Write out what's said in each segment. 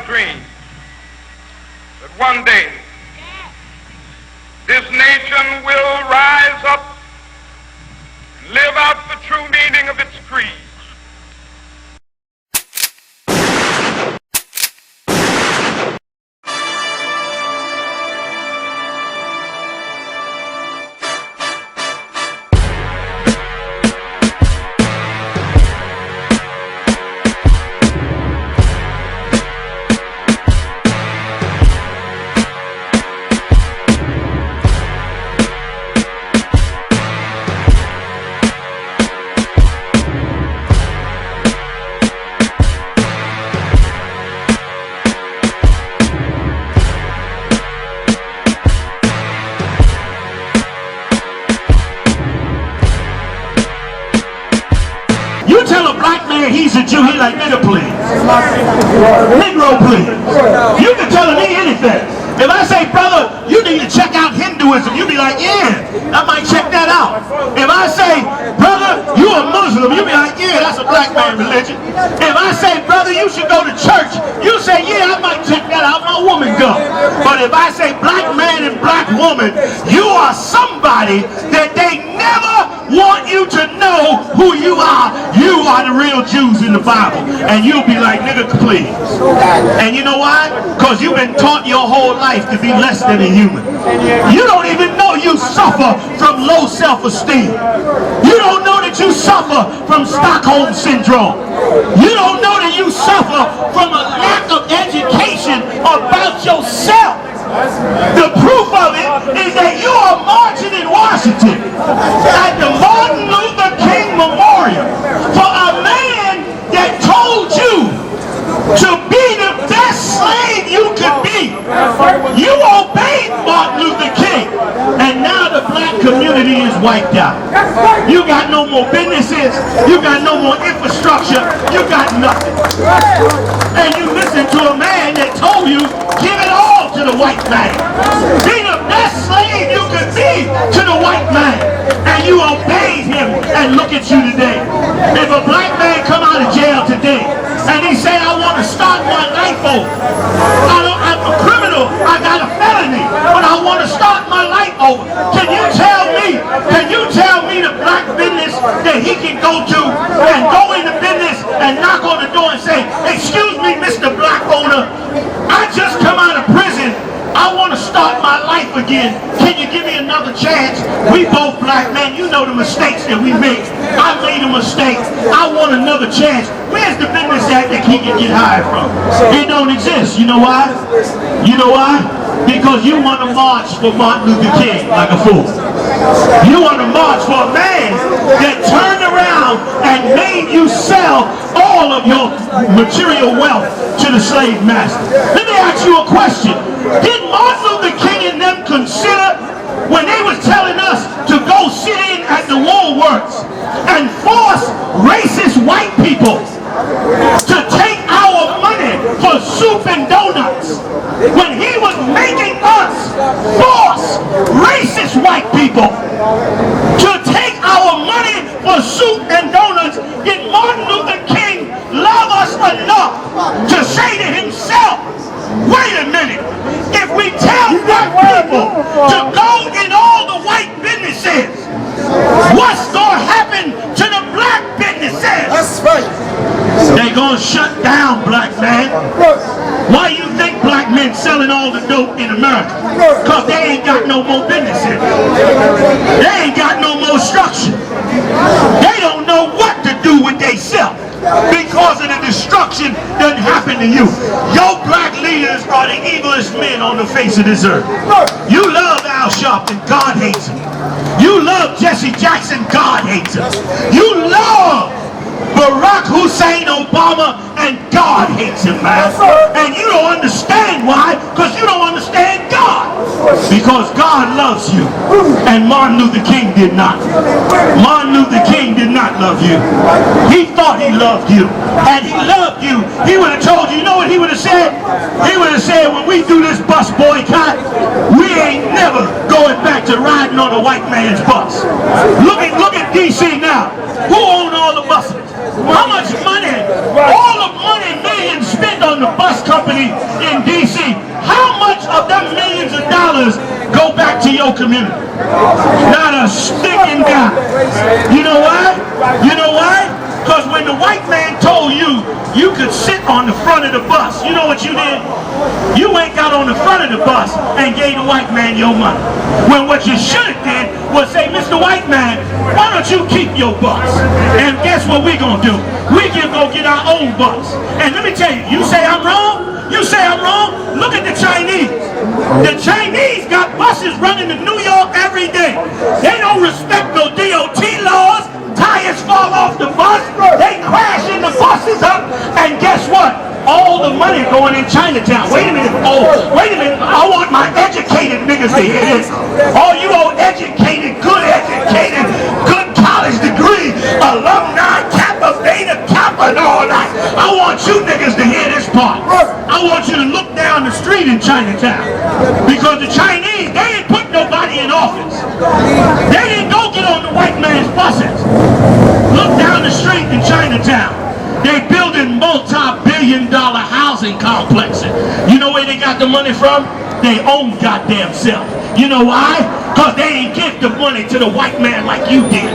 a dream that one day this nation will rise up and live out the true meaning of its creed. He's a Jew, he like, nigga please. Negro please. You can tell me anything. If I say, brother, you need to check out Hinduism, you be like, yeah, I might check that out. If I say, brother, you a Muslim, you be like, yeah, that's a black man religion. If I say, brother, you should go to church, you say, yeah, I might check that out, my woman go. But if I say black man and black woman, you are somebody that they never want you to know who you are. You are the real Jews in the Bible. And you'll be like, nigga, please. And you know why? Because you've been taught your whole life to be less than a human. You don't even know you suffer from low self-esteem. You don't know that you suffer from Stockholm Syndrome. You don't know that you suffer from a lack of education about yourself. The proof of it is that you are marching in Washington at the Martin Luther King Memorial for a man that told you to be the best slave you could be. You obeyed Martin Luther King, and now the black community is wiped out. You got no more businesses, you got no more infrastructure, you got nothing. And you listen to a man that told you, give it all to the white man. Be the best slave you could be to the white man. And you obeyed him, and look at you today. If a black man come out of jail today, and he say, I want to start my life over. I'm a criminal, I got a felony, but I want to start my life over. Can you tell me the black business that he can go to and go into business and knock on the door and say, excuse me, Mr. Black owner, I just come out of prison. I want to start my life again. Can you give me another chance? We both black men. You know the mistakes that we make. I made a mistake. I want another chance. Where's the business act that he can get hired from? It don't exist. You know why? You know why? Because you want to march for Martin Luther King like a fool. You want to march for a man that turned around and made you sell all of your material wealth to the slave master. Let me ask you a question. Did Martin Luther King and them consider when they was telling us to go sit in at the Woolworths and force racist white people to take our money for soup and donuts, when he was making us force racist white people to take our money for soup and donuts? Did Martin Luther King love us enough to say to himself, wait a minute, if we tell black people to go in all the white businesses, what's going to happen to the black businesses? That's right. They're going to shut down, black man. Why you think black men selling all the dope in America? Because they ain't got no more businesses. They ain't got no more structure. They don't know what to do with themselves because of the destruction that happened to you. Your black leaders are the evilest men on the face of this earth. You love Al Sharpton, God hates him. You love Jesse Jackson, God hates him. You love Barack Hussein Obama, and God hates him, man. And you don't understand why, because you don't understand God. Because God loves you, and Martin Luther King did not. Martin Luther King did not love you. He thought he loved you, and he loved you. He would have told you, you know what he would have said? He would have said, when we do this bus boycott, we ain't never going back to riding on a white man's bus. Look at D.C. now. Who own all the buses? How much money? All the money millions spent on the bus company in D.C., how much of them millions of dollars go back to your community? Not a stinking guy. You know why? You know why? Because when the white man told you you could sit on the front of the bus, you know what you did? You ain't got on the front of the bus and gave the white man your money. When what you should have did was say, Mr. White Man, why don't you keep your bus? And guess what we gonna do? We can go get our own bus. And let me tell you, you say I'm wrong? You say I'm wrong? Look at the Chinese. The Chinese got buses running to New York every day. They don't respect no DOT laws. Tires fall off the bus, they crash in the buses up, and guess what? All the money going in Chinatown. Wait a minute, wait a minute, I want my educated niggas to hear this. All you old educated, good college degree, alumni, Kappa, Beta, Kappa, and all that. I want you niggas to hear this part. I want you to look down the street in Chinatown, because the Chinese, they ain't put nobody in office. They didn't go get on the white man's buses. Look down the street in Chinatown. They building multi-billion-dollar housing complexes. You know where they got the money from? They own goddamn self. You know why? Because they ain't give the money to the white man like you did.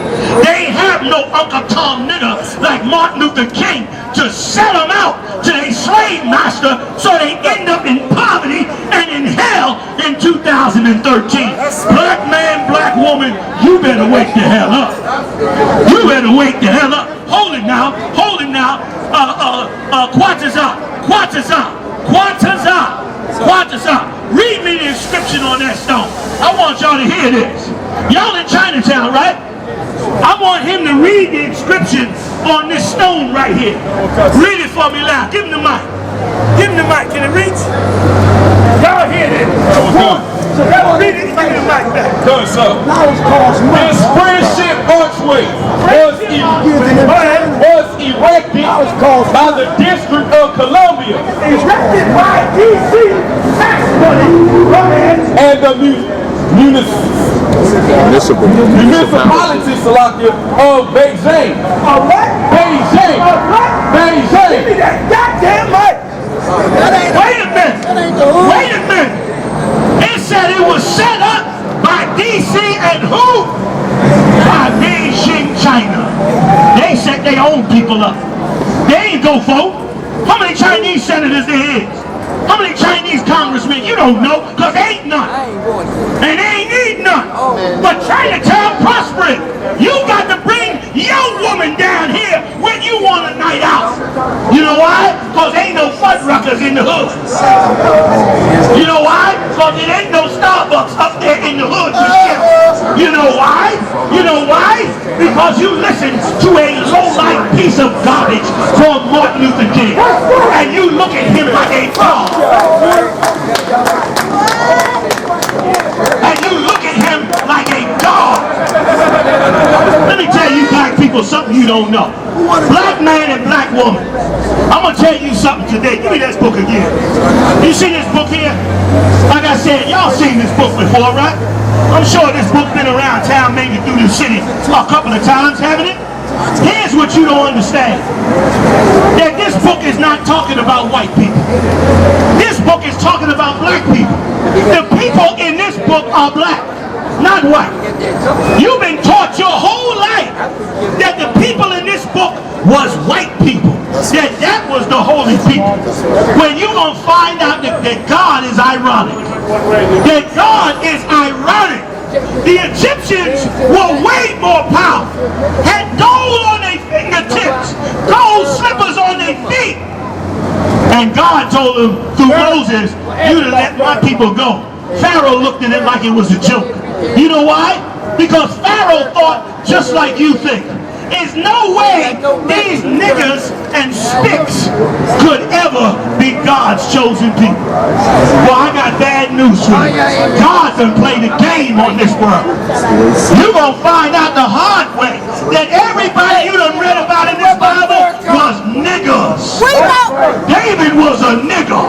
They ain't have no Uncle Tom Nitter like Martin Luther King to sell them out to a slave master so they end up in poverty and in hell in 2013. Black man, black woman, you better wake the hell up. You better wake the hell up. Hold it now, hold it now. Quantazar. Read me the inscription on that stone. I want y'all to hear this. Y'all in Chinatown, right? I want him to read the inscription on this stone right here. Read it for me loud. Give him the mic. Give him the mic. Can it reach? Y'all hear this? So y'all read it and give me the mic back. This friendship archway was erected by the District of Columbia Erected by D.C. tax money. and the municipality of Beijing. Beijing. Give me that goddamn mic. Wait a minute. It said it was set up by D.C. and who? By Beijing, China. They set their own people up. They ain't go vote. How many Chinese senators there is? How many Chinese congressmen? You don't know, because there ain't none. And they ain't need none. But Chinatown prospering. You got to bring your woman down here when you want a night out. You know why? Because ain't no fuddruckers in the hood. You know why? Because it ain't no Starbucks up there in the hood for shit. You know why? You know why? Because you listen to a low-life piece of garbage called Martin Luther King. And you look at him like a dog. And you look at him like a dog. Let me tell you black people something you don't know. Black man and black woman. I'm going to tell you something today. Give me this book again. You see this book here? Like I said, y'all seen this book before, right? I'm sure this book's been around town, maybe through the city a couple of times, haven't it? Here's what you don't understand. That this book is not talking about white people. This book is talking about black people. The people in this book are black, not white. You've been taught your whole life that the people in this book was white people. That was the holy people. When you gonna find out that God is ironic. That God is ironic. The Egyptians were way more powerful. Had gold on their fingertips, gold slippers on their feet. And God told them through Moses, you to let my people go. Pharaoh looked at it like it was a joke. You know why? Because Pharaoh thought just like you think. There's no way these niggas and sticks could ever be God's chosen people. Well, I got bad news for you. God done played a game on this world. You're going to find out the hard way that everybody you done read about in this Bible was niggers. David was a nigger.